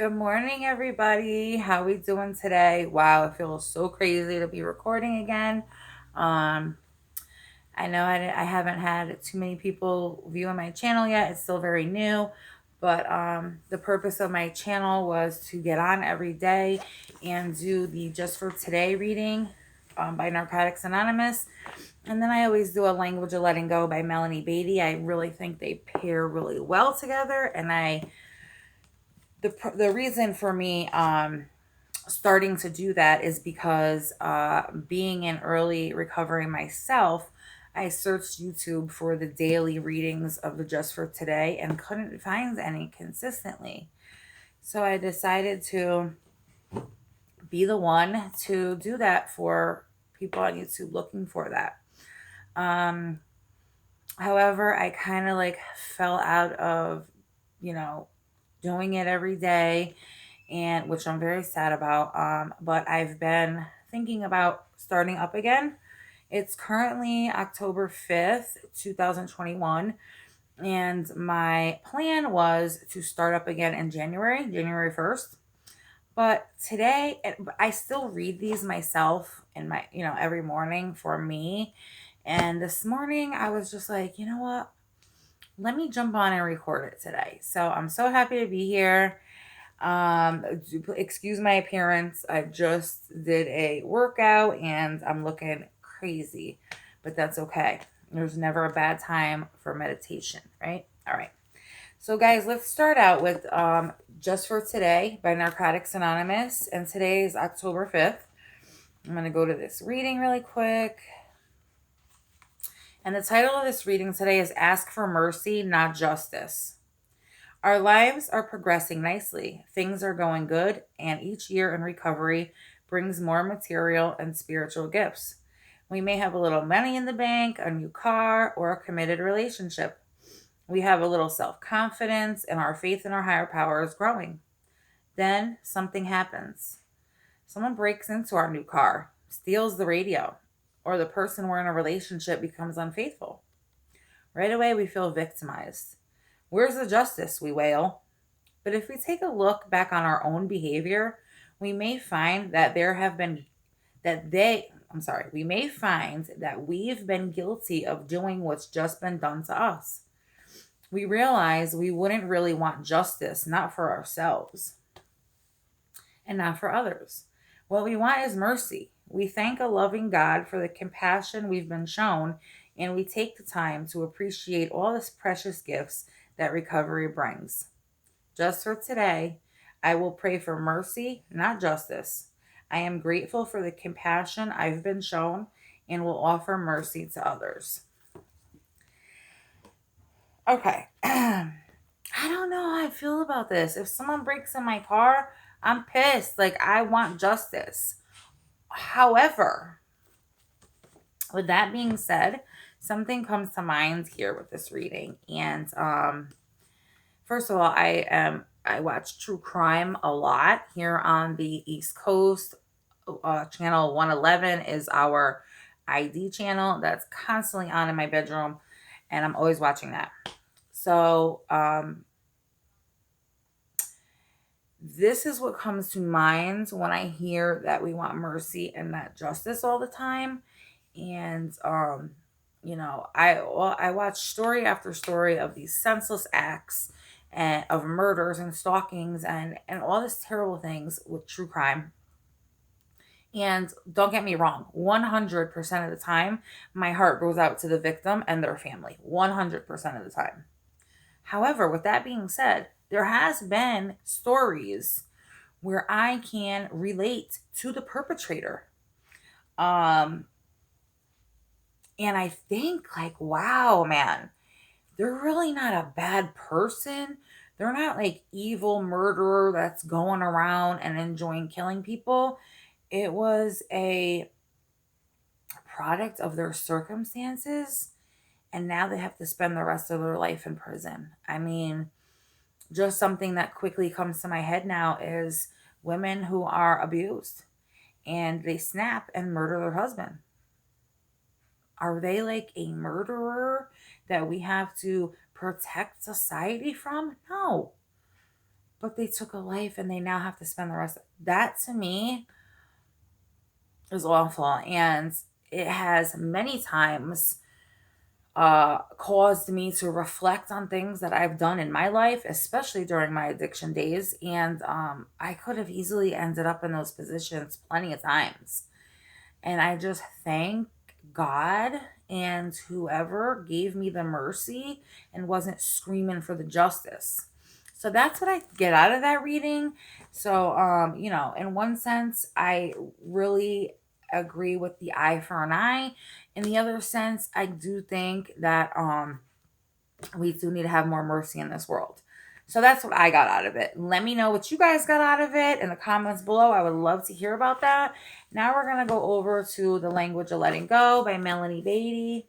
Good morning, everybody. How we doing today? Wow, it feels so crazy to be recording again. Um, I know I haven't had too many people viewing my channel yet. It's still very new, but the purpose of my channel was to get on every day and do the Just for Today reading by Narcotics Anonymous. And then I always do a Language of Letting Go by Melanie Beatty. I really think they pair really well together, and the reason for me starting to do that is because being in early recovery myself, I searched YouTube for the daily readings of the Just for Today and couldn't find any consistently. So I decided to be the one to do that for people on YouTube looking for that. Um, However, I kind of like fell out of, you know, doing it every day, and which I'm very sad about. But I've been thinking about starting up again. It's currently October 5th, 2021, and my plan was to start up again in January 1st. But today, I still read these myself in my, every morning for me. And this morning, I was just like, you know what? Let me jump on and record it today. So I'm so happy to be here. Excuse my appearance. I just did a workout and I'm looking crazy, but that's okay. There's never a bad time for meditation, right? All right. So guys, let's start out with Just for Today by Narcotics Anonymous. And today is October 5th. I'm going to go to this reading really quick. And the title of this reading today is Ask for Mercy, Not Justice. Our lives are progressing nicely. Things are going good, and each year in recovery brings more material and spiritual gifts. We may have a little money in the bank, a new car, or a committed relationship. We have a little self confidence, and our faith in our higher power is growing. Then something happens. Someone breaks into our new car, steals the radio, or the person we're in a relationship becomes unfaithful. Right away, we feel victimized. Where's the justice? We wail. But if we take a look back on our own behavior, we may find that we may find that we've been guilty of doing what's just been done to us. We realize we wouldn't really want justice, not for ourselves and not for others. What we want is mercy. We thank a loving God for the compassion we've been shown, and we take the time to appreciate all the precious gifts that recovery brings. Just for today, I will pray for mercy, not justice. I am grateful for the compassion I've been shown and will offer mercy to others. Okay. I don't know how I feel about this. If someone breaks in my car, I'm pissed. Like, I want justice. However, with that being said, something comes to mind here with this reading. And first of all, I watch true crime a lot here on the East Coast. Channel 111 is our ID channel that's constantly on in my bedroom, and I'm always watching that. So this is what comes to mind when I hear that we want mercy and not justice all the time. And I watch story after story of these senseless acts and of murders and stalkings and all these terrible things with true crime. And don't get me wrong, 100% of the time, my heart goes out to the victim and their family. 100% of the time. However, with that being said, there has been stories where I can relate to the perpetrator. And I think, like, wow, man, they're really not a bad person. They're not like evil murderer that's going around and enjoying killing people. It was a product of their circumstances, and now they have to spend the rest of their life in prison. I mean, just something that quickly comes to my head now is women who are abused and they snap and murder their husband. Are they like a murderer that we have to protect society from? No. but they took a life and they now have to spend the rest. That to me is awful. And it has many times caused me to reflect on things that I've done in my life, especially during my addiction days. And I could have easily ended up in those positions plenty of times. And I just thank God and whoever gave me the mercy and wasn't screaming for the justice. So that's what I get out of that reading. So, in one sense, I really agree with the eye for an eye. In the other sense, I do think that we do need to have more mercy in this world. So that's what I got out of it. Let me know what you guys got out of it in the comments below. I would love to hear about that. Now we're going to go over to The Language of Letting Go by Melanie Beattie.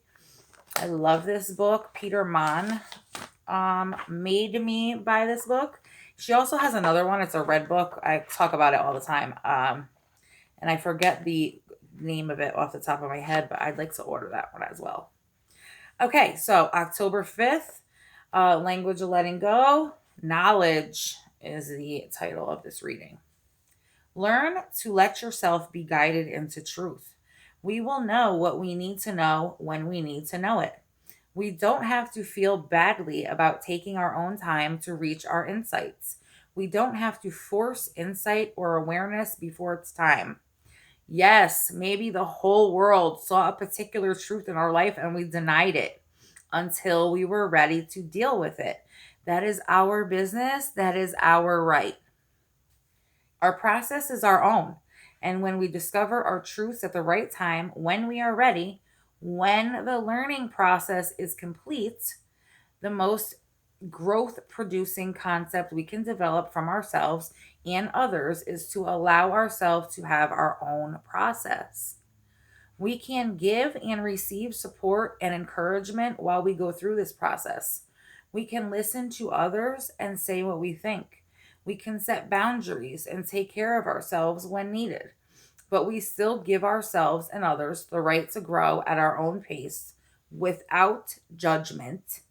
I love this book. Peter Mann made me buy this book. She also has another one. It's a red book. I talk about it all the time. And I forget the name of it off the top of my head, but I'd like to order that one as well. Okay, so October 5th, Language of Letting Go. Knowledge is the title of this reading. Learn to let yourself be guided into truth. We will know what we need to know when we need to know it. We don't have to feel badly about taking our own time to reach our insights. We don't have to force insight or awareness before it's time. Yes, maybe the whole world saw a particular truth in our life and we denied it until we were ready to deal with it. That is our business. That is our right. Our process is our own. And when we discover our truths at the right time, when we are ready, when the learning process is complete, the most growth producing concept we can develop from ourselves and others is to allow ourselves to have our own process. We can give and receive support and encouragement while we go through this process. We can listen to others and say what we think. We can set boundaries and take care of ourselves when needed. But we still give ourselves and others the right to grow at our own pace without judgment,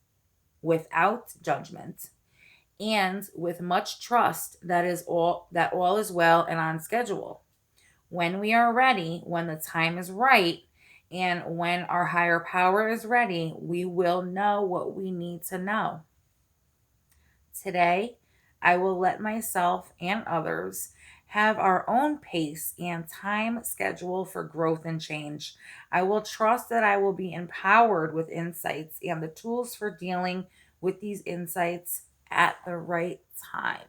and with much trust that all is well and on schedule. When we are ready, when the time is right, and when our higher power is ready, we will know what we need to know. Today, I will let myself and others have our own pace and time schedule for growth and change. I will trust that I will be empowered with insights and the tools for dealing with these insights at the right time.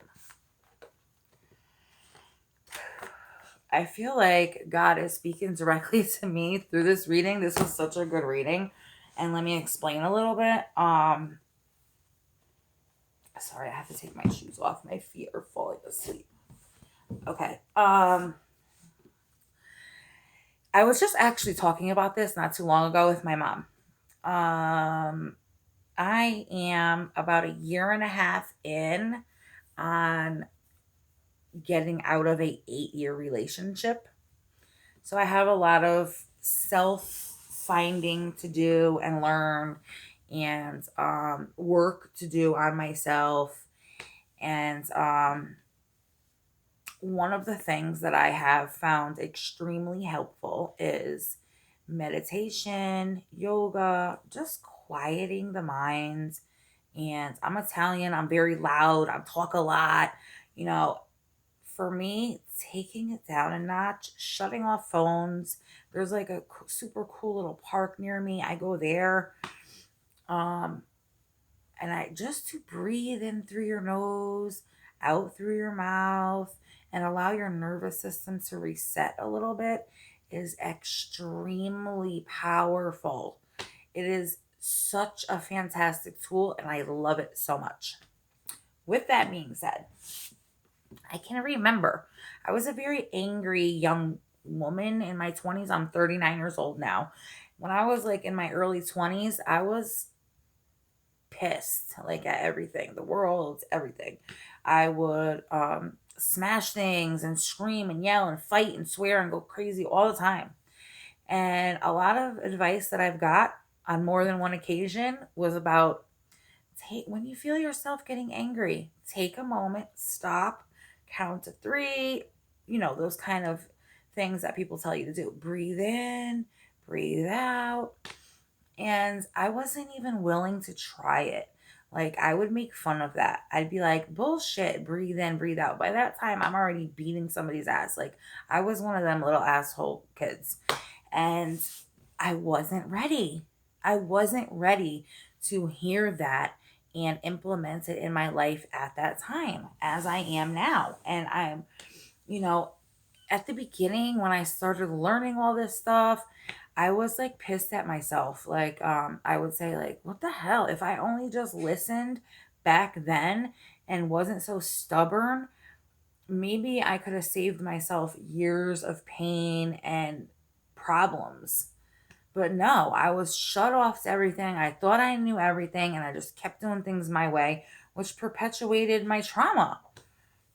I feel like God is speaking directly to me through this reading. This was such a good reading. And let me explain a little bit. Sorry, I have to take my shoes off. My feet are falling asleep. Okay. I was just actually talking about this not too long ago with my mom. I am about a year and a half in on getting out of a 8-year relationship. So I have a lot of self finding to do and learn, and work to do on myself. And one of the things that I have found extremely helpful is meditation, yoga, just quieting the mind. And I'm Italian, I'm very loud, I talk a lot. You know, for me, taking it down a notch, shutting off phones. There's like a super cool little park near me. I go there. Um, and I just to breathe in through your nose, out through your mouth, and allow your nervous system to reset a little bit is extremely powerful. It is such a fantastic tool, and I love it so much. With that being said, I can remember I was a very angry young woman in my 20s. I'm 39 years old now. When I was like in my early 20s, I was pissed like at everything, the world, everything. I would smash things and scream and yell and fight and swear and go crazy all the time. And a lot of advice that I've got on more than one occasion was about when you feel yourself getting angry, take a moment, stop, count to 3, those kind of things that people tell you to do. Breathe in, breathe out. And I wasn't even willing to try it. Like, I would make fun of that. I'd be like, bullshit, breathe in, breathe out. By that time, I'm already beating somebody's ass. Like, I was one of them little asshole kids. And I wasn't ready. I wasn't ready to hear that and implement it in my life at that time as I am now. And I'm, you know, at the beginning when I started learning all this stuff, I was like pissed at myself. Like, I would say, like, what the hell? If I only just listened back then and wasn't so stubborn, maybe I could have saved myself years of pain and problems. But no, I was shut off to everything. I thought I knew everything and I just kept doing things my way, which perpetuated my trauma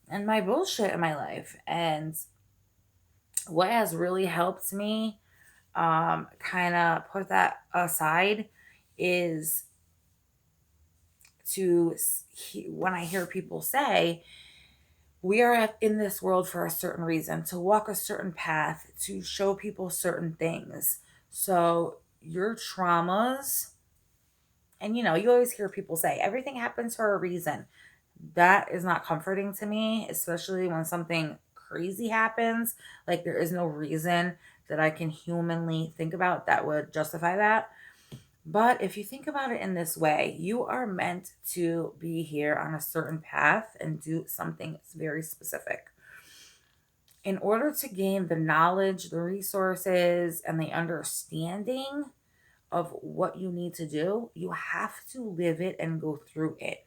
and my bullshit in my life. And what has really helped me kind of put that aside is when I hear people say, we are in this world for a certain reason, to walk a certain path, to show people certain things. So your traumas, and you always hear people say everything happens for a reason. That is not comforting to me, especially when something crazy happens. Like, there is no reason that I can humanly think about that would justify that. But if you think about it in this way, you are meant to be here on a certain path and do something that's very specific. In order to gain the knowledge, the resources, and the understanding of what you need to do, you have to live it and go through it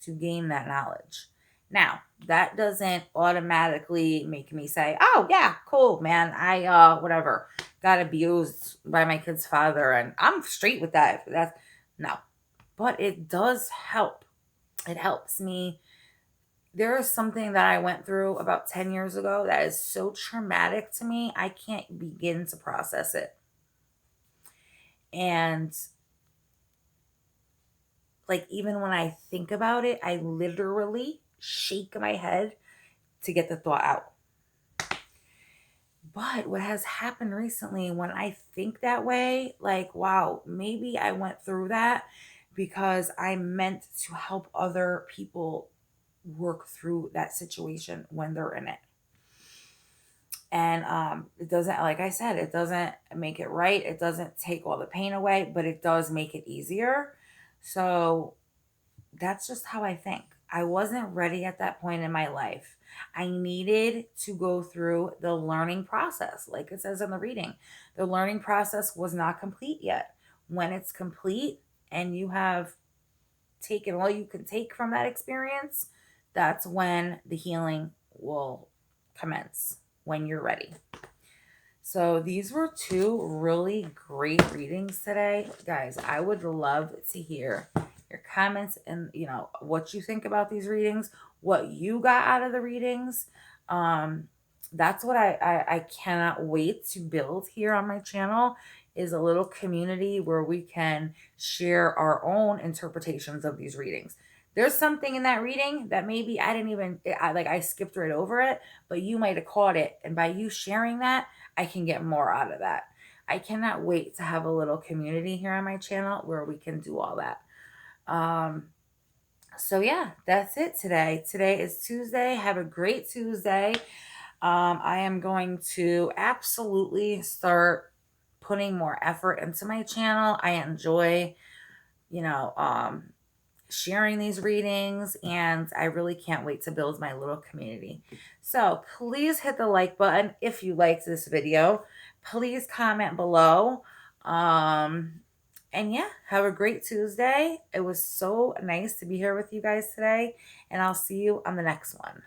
to gain that knowledge. Now, that doesn't automatically make me say, "Oh, yeah, cool, man. I whatever, got abused by my kid's father and I'm straight with that." That's no. But it does help. It helps me. There is something that I went through about 10 years ago that is so traumatic to me, I can't begin to process it. And like, even when I think about it, I literally shake my head to get the thought out. But what has happened recently, when I think that way, like, wow, maybe I went through that because I meant to help other people work through that situation when they're in it. And it doesn't, like I said, it doesn't make it right. It doesn't take all the pain away, but it does make it easier. So that's just how I think. I wasn't ready at that point in my life. I needed to go through the learning process, like it says in the reading. The learning process was not complete yet. When it's complete and you have taken all you can take from that experience, that's when the healing will commence, when you're ready. So these were 2 really great readings today. Guys, I would love to hear your comments and what you think about these readings, what you got out of the readings. That's what I cannot wait to build here on my channel, is a little community where we can share our own interpretations of these readings. There's something in that reading that maybe I didn't even, I skipped right over it, but you might have caught it. And by you sharing that, I can get more out of that. I cannot wait to have a little community here on my channel where we can do all that. So yeah, that's it today. Today is Tuesday. Have a great Tuesday. I am going to absolutely start putting more effort into my channel. I enjoy, sharing these readings, and I really can't wait to build my little community. So please hit the like button if you liked this video. Please comment below. And yeah, have a great Tuesday. It was so nice to be here with you guys today, and I'll see you on the next one.